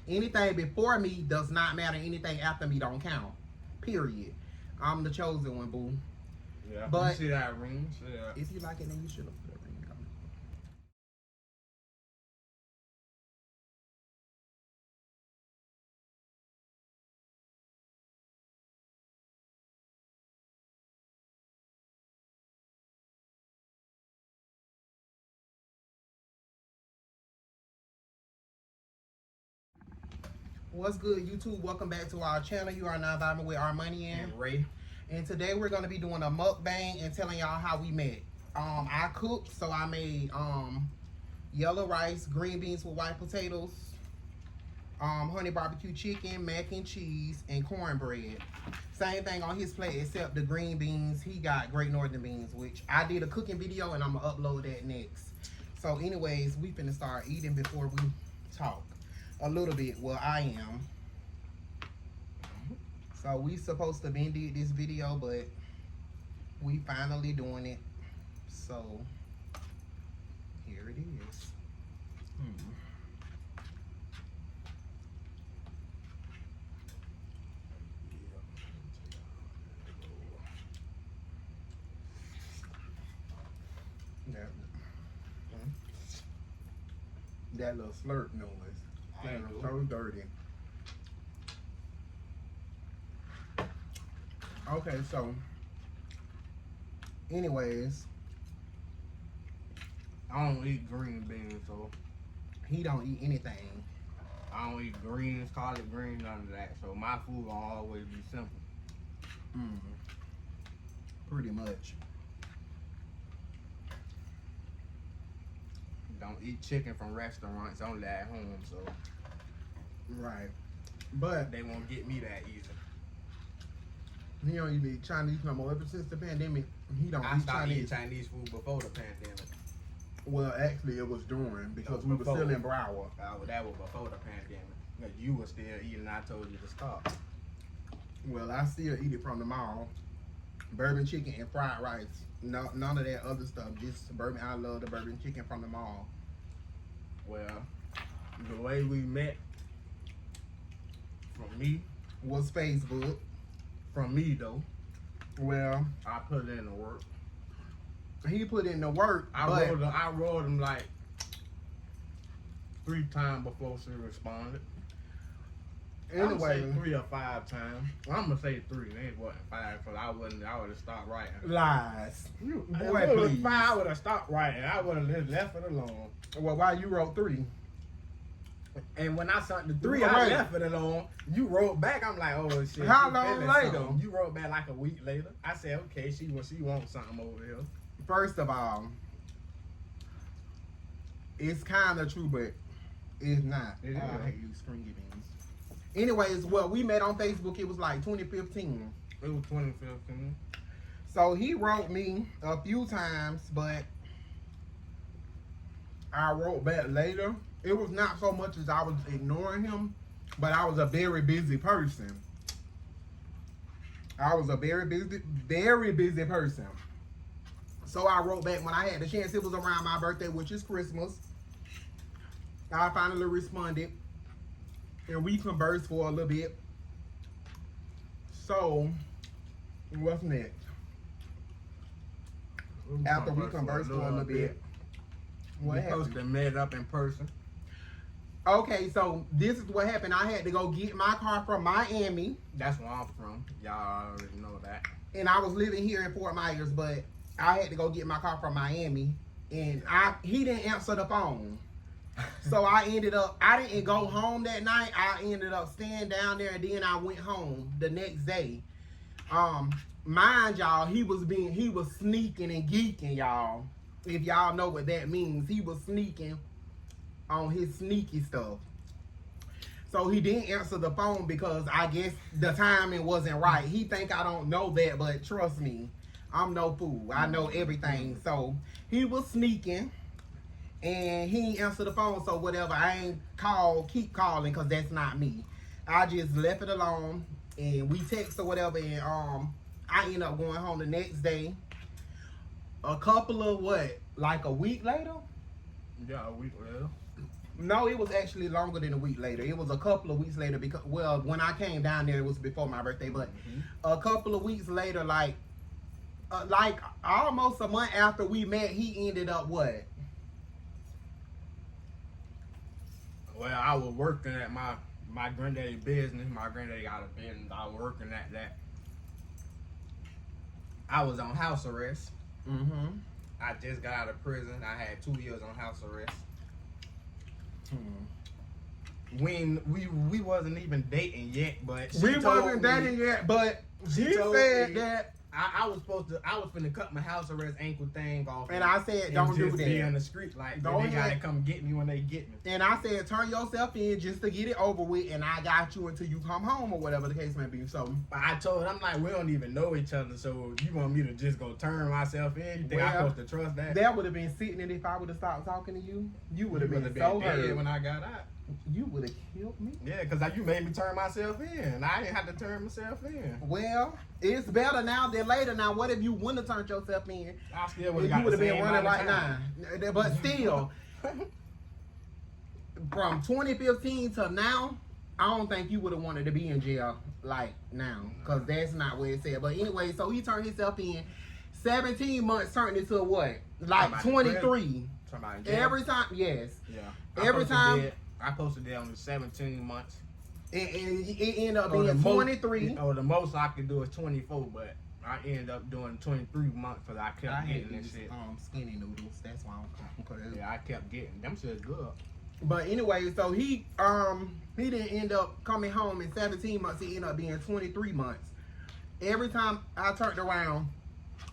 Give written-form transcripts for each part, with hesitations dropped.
Anything before me does not matter. Anything after me don't count. Period. I'm the chosen one, boo. Yeah, but you see that ring? See that? If you like it, then you should have put a ring on it. What's good, YouTube? Welcome back to our channel. You are now vibing with Armoni&Ray. And today we're going to be doing a mukbang and telling y'all how we met. I cooked, so I made yellow rice, green beans with white potatoes, honey barbecue chicken, mac and cheese, and cornbread. Same thing on his plate except the green beans. He got Great Northern beans, which I did a cooking video and I'm going to upload that next. So anyways, we finna start eating before we talk. A little bit. Well, I am. So we supposed to been did this video, but we finally doing it. So here it is. That little slurp noise. That was so dirty. Okay, so anyways, I don't eat green beans, so he don't eat anything. I don't eat greens, collard greens, none of that. So my food will always be simple. Pretty much. Don't eat chicken from restaurants, only at home, so right. But they won't get me that easy. He don't even eat Chinese no more. Ever since the pandemic, he don't eat started Chinese. eating Chinese food before the pandemic. Well, actually, it was during because we were still in Broward. That was before the pandemic. You were still eating. I told you to stop. Well, I still eat it from the mall. Bourbon chicken and fried rice. No, none of that other stuff. Just bourbon. I love the bourbon chicken from the mall. Well, the way we met, from me, was Facebook. From me though, well, I put in the work. He put in the work. I wrote him like 3 times before she responded. Anyway, say 3 or 5 times. I'm gonna say 3. It wasn't 5 because I would have stopped writing. Lies. Boy, If it was 5, I would have stopped writing. I would have just left it alone. Well, why you wrote 3? And when I saw the 3, I left it alone. You wrote back. I'm like, oh shit. How long later? Something. You wrote back like a week later. I said, okay, she wants something over here. First of all, it's kind of true, but it's not. It is. I hate you, stringy beans. Anyways, well, we met on Facebook. It was like 2015. It was 2015. So he wrote me a few times, but I wrote back later. It was not so much as I was ignoring him, but I was a very busy person. I was a very busy person. So I wrote back when I had the chance. It was around my birthday, which is Christmas. I finally responded, and we conversed for a little bit. So, what's next? After we conversed for a little bit, what happened? We supposed to meet up in person. Okay, so this is what happened. I had to go get my car from Miami. That's where I'm from. Y'all already know that. And I was living here in Fort Myers, but I had to go get my car from Miami. And he didn't answer the phone. So I didn't go home that night. I ended up staying down there, and then I went home the next day. Mind y'all, he was sneaking and geeking, y'all. If y'all know what that means. He was sneaking on his sneaky stuff. So he didn't answer the phone because I guess the timing wasn't right. He think I don't know that, but trust me, I'm no fool. I know everything. So he was sneaking and he didn't answer the phone. So whatever, I ain't keep calling because that's not me. I just left it alone and we text or whatever, and I ended up going home the next day. A couple of like a week later? Yeah, a week later. No, it was actually longer than a week later. It was a couple of weeks later because, well, when I came down there, it was before my birthday. But a couple of weeks later, like almost a month after we met, he ended up what? Well, I was working at my granddaddy's business. My granddaddy got a business. I was working at that. I was on house arrest. Mm-hmm. I just got out of prison. I had 2 years on house arrest. When we wasn't even dating yet, but we wasn't dating yet, but she said that I was finna cut my house arrest ankle thing off, and I said don't do that. Be in the street like Go they ahead. gotta come get me when they get me. And I said turn yourself in just to get it over with, and I got you until you come home or whatever the case may be. So I told her, I'm like, we don't even know each other, so you want me to just go turn myself in? You think I'm supposed to trust that? That would have been sitting, and if I would have stopped talking to you, you would have been so dead hurt when I got out. You would have killed me. Yeah, because you made me turn myself in. I didn't have to turn myself in. Well, it's better now than later. Now, what if you wouldn't have turned yourself in? I still would You have would have been running right now. But still, from 2015 to now, I don't think you would have wanted to be in jail like now, because that's not what it said. But anyway, so he turned himself in. 17 months turned into what? Like 23. Every time, yes. Yeah. Every time. I posted that on the 17 months. And it ended up being 23. The most I could do is 24, but I ended up doing 23 months because I kept getting this shit. Skinny noodles. That's why I'm cooking. Yeah, I kept getting them shit good. But anyway, so he didn't end up coming home in 17 months. He ended up being 23 months. Every time I turned around,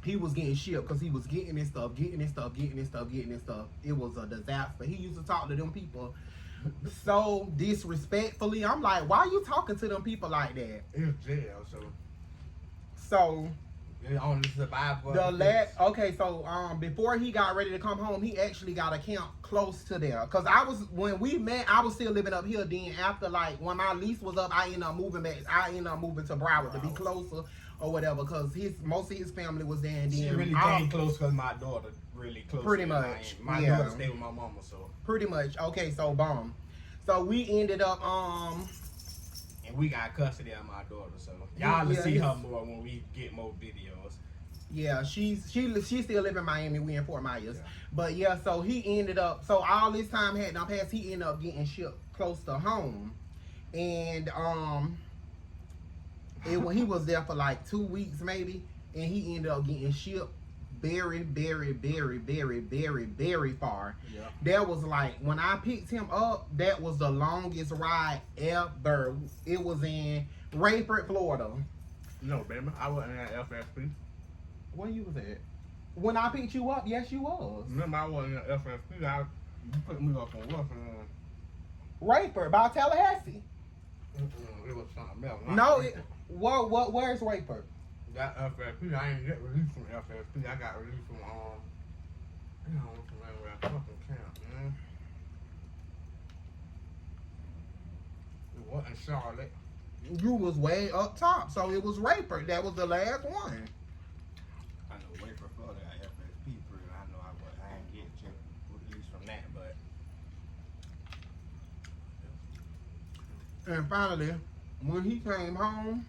he was getting shipped because he was getting this stuff. It was a disaster. He used to talk to them people so disrespectfully. I'm like, why are you talking to them people like that? It was jail, So it only survived for before he got ready to come home, he actually got a camp close to there. Cause when we met, I was still living up here. Then after when my lease was up, I ended up moving back. I ended up moving to Broward to be closer or whatever. Cause most of his family was there. And then she really came close because my daughter really close. Pretty much. My daughter stayed with my mama, so. Pretty much. Okay, so boom. So we ended up and we got custody of my daughter, so y'all will see her more when we get more videos. Yeah, she still live in Miami. We in Fort Myers. Yeah. But yeah, so he ended up. So all this time had not passed. He ended up getting shipped close to home, and when he was there for like 2 weeks maybe, and he ended up getting shipped very, very, very, very, very, very far. Yeah. That was like when I picked him up. That was the longest ride ever. It was in Rayford, Florida. No, baby, I wasn't at FSP. Where you was at? When I picked you up, yes, you was. Remember, I wasn't at FSP. You put me up on what? Rayford, by Tallahassee. It was something else. No, where's Rayford? That FSP, I ain't get released from FSP. I got released from from that fucking camp, man. It wasn't Charlotte. You was way up top, so it was Rayford. That was the last one. I know Rayford, Florida got FSP prison. I know I ain't get released from that, but. And finally, when he came home.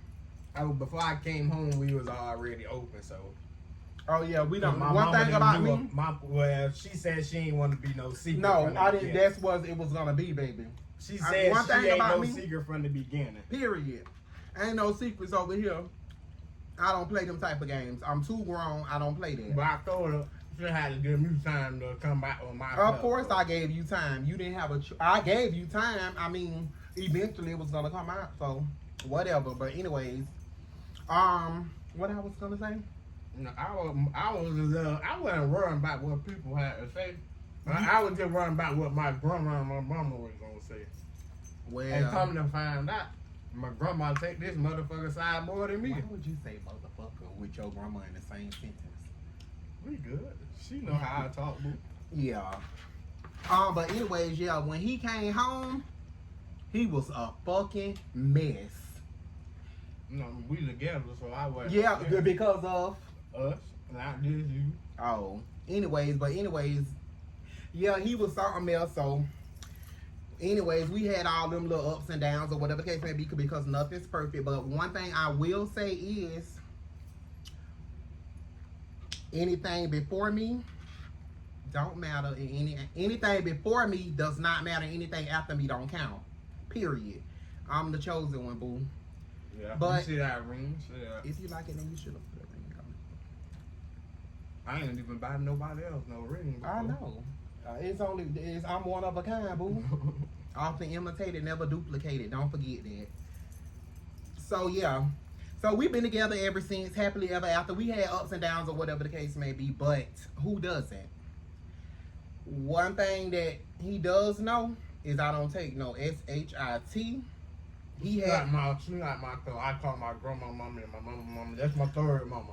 Before I came home, we was already open, so. Oh yeah, we don't. My One thing about me. Well, she said she ain't want to be no secret. No, I didn't. That's what it was gonna be, baby. She said one she thing ain't about no me, secret from the beginning. Period. Ain't no secrets over here. I don't play them type of games. I'm too grown. I don't play that. But I told her she had to give me time to come back on my. Of course, I gave you time. You didn't have I gave you time. I mean, eventually it was gonna come out. So whatever. But anyways. What I was gonna say? No, I wasn't worrying about what people had to say. I was just worrying about what my grandma and my mama was gonna say. Well, and come to find out, my grandma take this motherfucker side more than me. Why would you say motherfucker with your grandma in the same sentence? We good. She know how I talk, boo. Yeah. But anyways, yeah, when he came home, he was a fucking mess. No, we together, so I wasn't. Yeah, because of us, not just you. Oh, anyways, yeah, he was something else. So anyways, we had all them little ups and downs or whatever the case may be because nothing's perfect. But one thing I will say is anything before me don't matter. Anything before me does not matter. Anything after me don't count. Period. I'm the chosen one, boo. Yeah, but you see that ring? See that? If you like it, then you should have put a ring on. I ain't even buy nobody else no ring. Before. I know. I'm one of a kind, boo. Often imitated, never duplicated. Don't forget that. So yeah. So we've been together ever since, happily ever after. We had ups and downs or whatever the case may be, but who doesn't? One thing that he does know is I don't take no shit. He had she like my third. I call my grandma mommy and my mama. That's my third mama.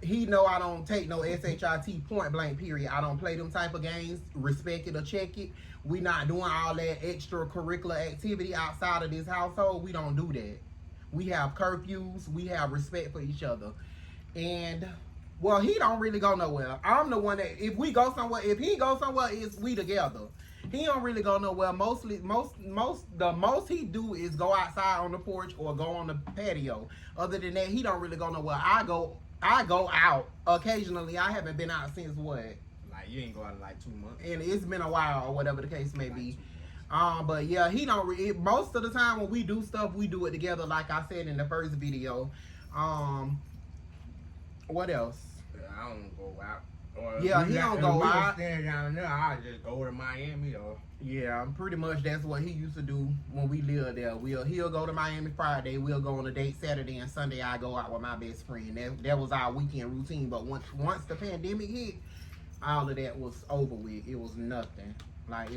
He know I don't take no shit point blank period. I don't play them type of games, respect it or check it. We not doing all that extracurricular activity outside of this household. We don't do that. We have curfews. We have respect for each other. And, well, he don't really go nowhere. I'm the one that, if he go somewhere, it's we together. He don't really go nowhere. The most he do is go outside on the porch or go on the patio. Other than that, he don't really go nowhere. I go out occasionally. I haven't been out since what? Like, you ain't go out in like 2 months. And it's been a while or whatever the case may be. But yeah, he don't. Most of the time when we do stuff, we do it together. Like I said in the first video. What else? I don't go out. Or yeah, he don't go out. Stand down there. I just go to Miami or. Yeah, pretty much that's what he used to do when we lived there. He'll go to Miami Friday. We'll go on a date Saturday and Sunday. I go out with my best friend. That was our weekend routine. But once the pandemic hit, all of that was over with. It was nothing. Like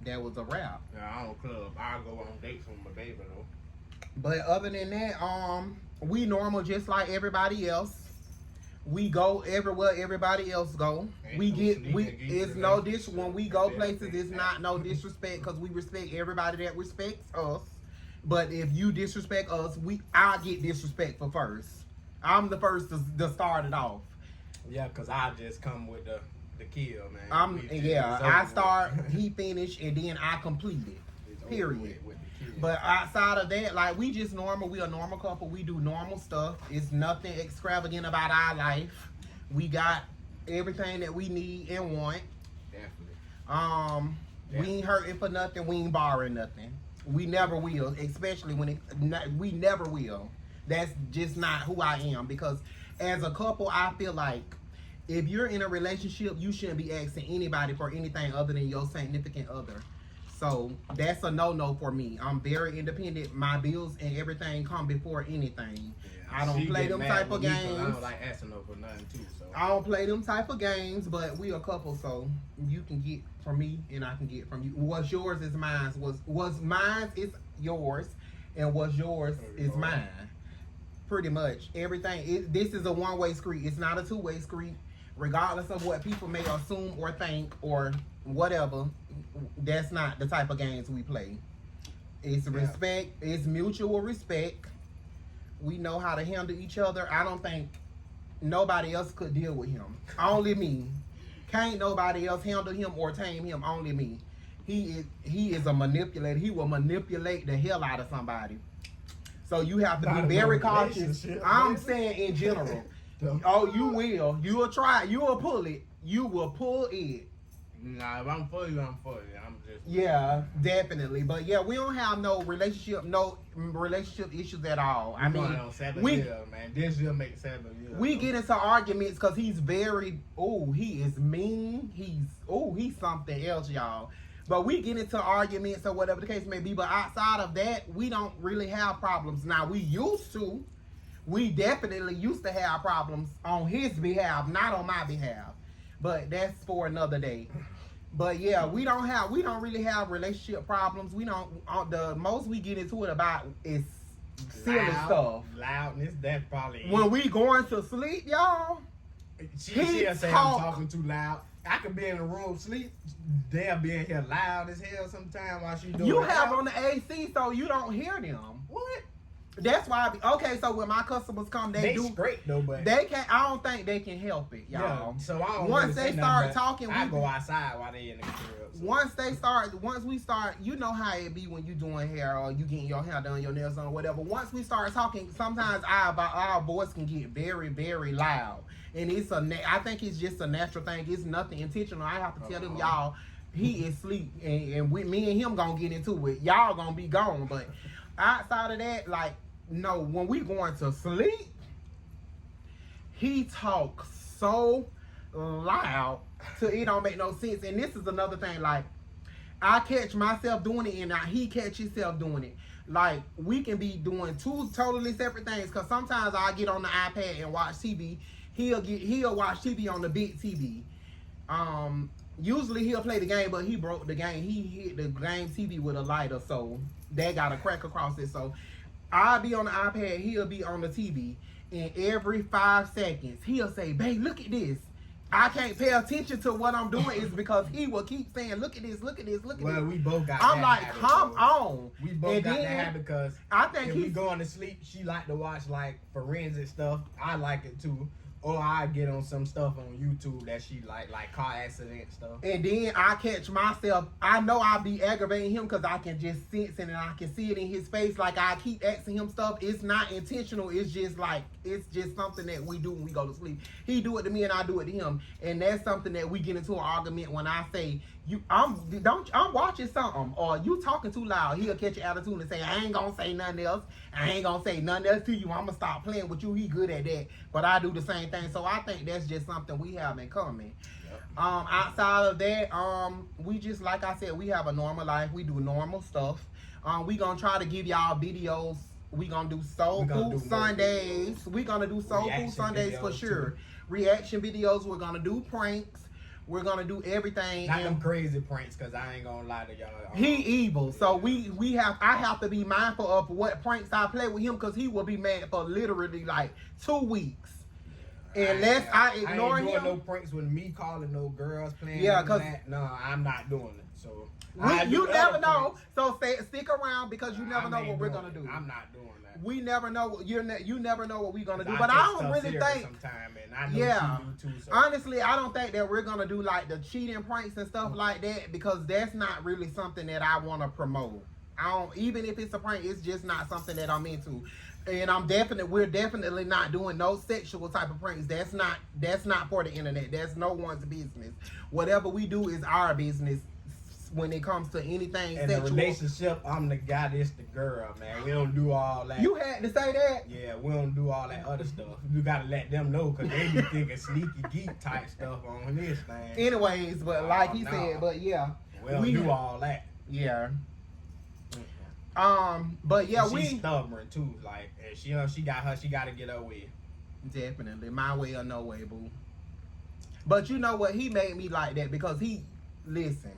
that was a wrap. Yeah, I don't club. I go on dates with my baby though. But other than that, we normal just like everybody else. We go everywhere everybody else go. When we go places. It's not no disrespect because we respect everybody that respects us. But if you disrespect us, I get disrespectful first. I'm the first to start it off. Yeah, cause I just come with the kill, man. I start, he finish, and then I complete it. Period. But outside of that, like, we just normal. We a normal couple. We do normal stuff. It's nothing extravagant about our life. We got everything that we need and want. Definitely. We ain't hurting for nothing. We ain't borrowing nothing. We never will, especially we never will. That's just not who I am. Because as a couple, I feel like if you're in a relationship, you shouldn't be asking anybody for anything other than your significant other. So that's a no-no for me. I'm very independent. My bills and everything come before anything. Yeah, I don't play them type of games. I don't like asking her for nothing too. So I don't play them type of games, but we a couple, so you can get from me and I can get from you. What's yours is mine. What's mine is yours, and what's yours is mine. Pretty much everything. This is a one-way street. It's not a two-way street. Regardless of what people may assume or think or whatever, that's not the type of games we play. It's respect. It's mutual respect. We know how to handle each other. I don't think nobody else could deal with him. Only me. Can't nobody else handle him or tame him. Only me. He is a manipulator. He will manipulate the hell out of somebody. So you have to be very cautious. I'm saying in general. Oh, you will. You will try. You will pull it. You will pull it. Nah, if I'm for you, I'm for you. I'm just. Yeah, definitely. But yeah, we don't have no relationship issues at all. I mean, 7 years, man. This year make 7 years. We get into arguments because he's very. He is mean. He's something else, y'all. But we get into arguments or whatever the case may be. But outside of that, we don't really have problems. Now we used to. We definitely used to have problems on his behalf, not on my behalf. But that's for another day. But yeah, we don't really have relationship problems. We don't. The most we get into it about is silly stuff. Loudness. That's probably when we going to sleep, y'all. She'll say I'm talking too loud. I could be in the room sleep. They'll be in here loud as hell sometime while she doing. You have on the AC so you don't hear them. What? That's why okay, so when my customers come, They straight though, but they can't. I don't think they can help it, y'all. yeah, so I don't Once really they say start nothing, talking, I go outside while they in the crib. So. Once we start, you know how it be when you doing hair or you getting your hair done, your nails done, whatever. Once we start talking, sometimes our voice can get very, very loud, and I think it's just a natural thing. It's nothing intentional. I have to tell them, y'all, he is asleep, and with me and him gonna get into it. Y'all gonna be gone, but outside of that, like. No, when we going to sleep, he talks so loud till it don't make no sense. And this is another thing, like, I catch myself doing it and he catch himself doing it. Like, we can be doing two totally separate things, because sometimes I get on the iPad and watch TV. He'll watch TV on the big TV. Usually he'll play the game, but he broke the game. He hit the game TV with a lighter, so that got a crack across it. So I'll be on the iPad, he'll be on the TV, and every 5 seconds, he'll say, babe, look at this. I can't pay attention to what I'm doing is because he will keep saying, look at this, look at this, look at this. Well, we both got I'm that like, habit, come so. on. We both got that habit because I think if we going to sleep, she like to watch like forensic stuff. I like it too. Or I get on some stuff on YouTube that she like car accident stuff. And then I catch myself, I know I'll be aggravating him because I can just sense it and I can see it in his face. Like, I keep asking him stuff. It's not intentional. It's just like, it's just something that we do when we go to sleep. He do it to me and I do it to him. And that's something that we get into an argument when I say, I'm watching something, or you talking too loud. He'll catch your attitude and say, I ain't gonna say nothing else. I ain't gonna say nothing else to you. I'm gonna stop playing with you. He good at that. But I do the same thing. So I think that's just something we have in common. Yep. Outside of that, we just, like I said, we have a normal life. We do normal stuff. We gonna try to give y'all videos. We gonna do soul food Sundays. We gonna do soul food Sundays for sure. Too. Reaction videos. We're gonna do pranks. We're gonna do everything. Not them crazy pranks, cause I ain't gonna lie to y'all. He evil, so I have to be mindful of what pranks I play with him, cause he will be mad for literally like 2 weeks. Unless I ignore him. I ain't doing no pranks with me calling no girls playing. Yeah, cause no, I'm not doing it. So you never know. So stick around, because you never know what we're gonna do. I'm not doing that. We never know. You never know what we're gonna do. But I don't really think. Sometime, and I know she do too, so. Honestly, I don't think that we're gonna do like the cheating pranks and stuff like that, because that's not really something that I want to promote. Even if it's a prank, it's just not something that I'm into. And we're definitely not doing no sexual type of pranks. That's not for the internet. That's no one's business. Whatever we do is our business. When it comes to anything in sexual. In a relationship, I'm the guy, this the girl, man. We don't do all that. You had to say that? Yeah, we don't do all that other stuff. You gotta let them know, because they be thinking sneaky geek type stuff on this thing. Anyways, but like he said, but yeah. We don't do all that. Yeah. But yeah, she's stubborn too. Like, and she gotta get her way. Definitely. My way or no way, boo. But you know what? He made me like that because listen.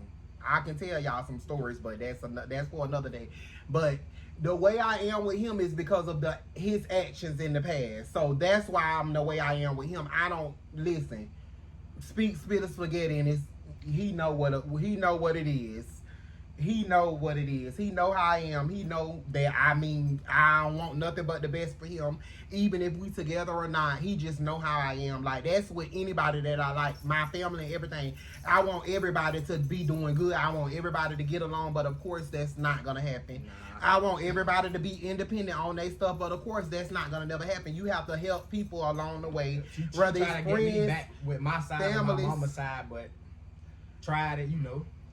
I can tell y'all some stories, but that's for another day. But the way I am with him is because of his actions in the past. So that's why I'm the way I am with him. I don't listen. Spit or spaghetti, and he know what it is. He know what it is. He know how I am. He know that I don't want nothing but the best for him, even if we together or not. He just know how I am. Like, that's with anybody that I like, my family and everything. I want everybody to be doing good. I want everybody to get along, but of course that's not gonna happen. Nah. I want everybody to be independent on their stuff, but of course that's not gonna never happen. You have to help people along the way. She whether it's friends, get me back with my side, families, with my mama's side, but tried it,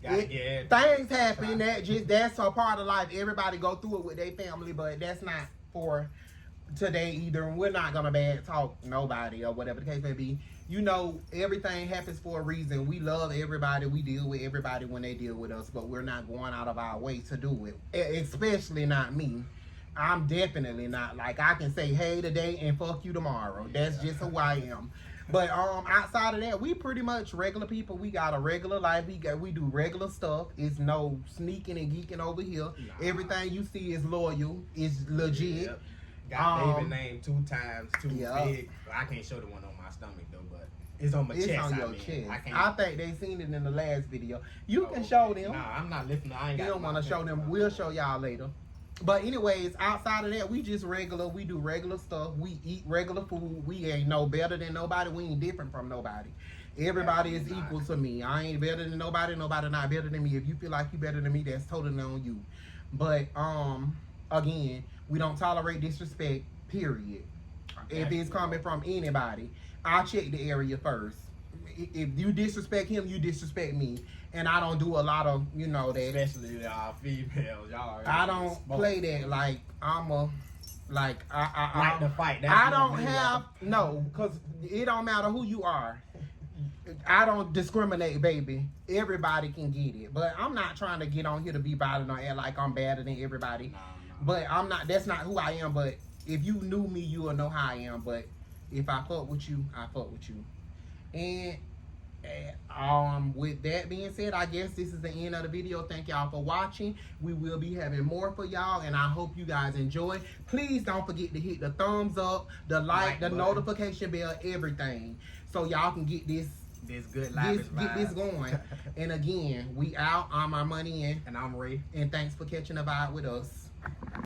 things happen. That's a part of life. Everybody go through it with their family, but that's not for today either. And we're not gonna bad talk nobody or whatever the case may be. Everything happens for a reason. We love everybody. We deal with everybody when they deal with us, but we're not going out of our way to do it. Especially not me. I'm definitely not. Like, I can say hey today and fuck you tomorrow. That's just who I am. But outside of that, we pretty much regular people. We got a regular life. We do regular stuff. It's no sneaking and geeking over here. Nah. Everything you see is loyal. It's legit. Yep. Got David name 2 times, 2 big. I can't show the one on my stomach though, but it's on my chest. It's on your chest. I think they seen it in the last video. You can show them. Nah, I'm not lifting. I ain't got. You don't want to show them. We'll show y'all later. But anyways, outside of that, we just regular. We do regular stuff. We eat regular food. We ain't no better than nobody. We ain't different from nobody. Everybody is equal to me. I ain't better than nobody. Nobody not better than me. If you feel like you better than me, that's totally on you. But again, we don't tolerate disrespect. Period. If it's coming from anybody, I check the area first. If you disrespect him, you disrespect me. And I don't do a lot of, you know, that. Especially y'all females, y'all. I don't play that like I'm a, like Like the fight. That's I don't what we have want. no, cause it don't matter who you are. I don't discriminate, baby. Everybody can get it, but I'm not trying to get on here to be violent or act like I'm better than everybody. No. But I'm not. That's not who I am. But if you knew me, you will know how I am. But if I fuck with you, I fuck with you. And with that being said, I guess this is the end of the video. Thank y'all for watching. We will be having more for y'all, and I hope you guys enjoy. Please don't forget to hit the thumbs up, the like the button. Notification bell, everything, so y'all can get this Good live get this going. And again, we out. I'm Armoni and I'm Ray. and thanks for catching a vibe with us.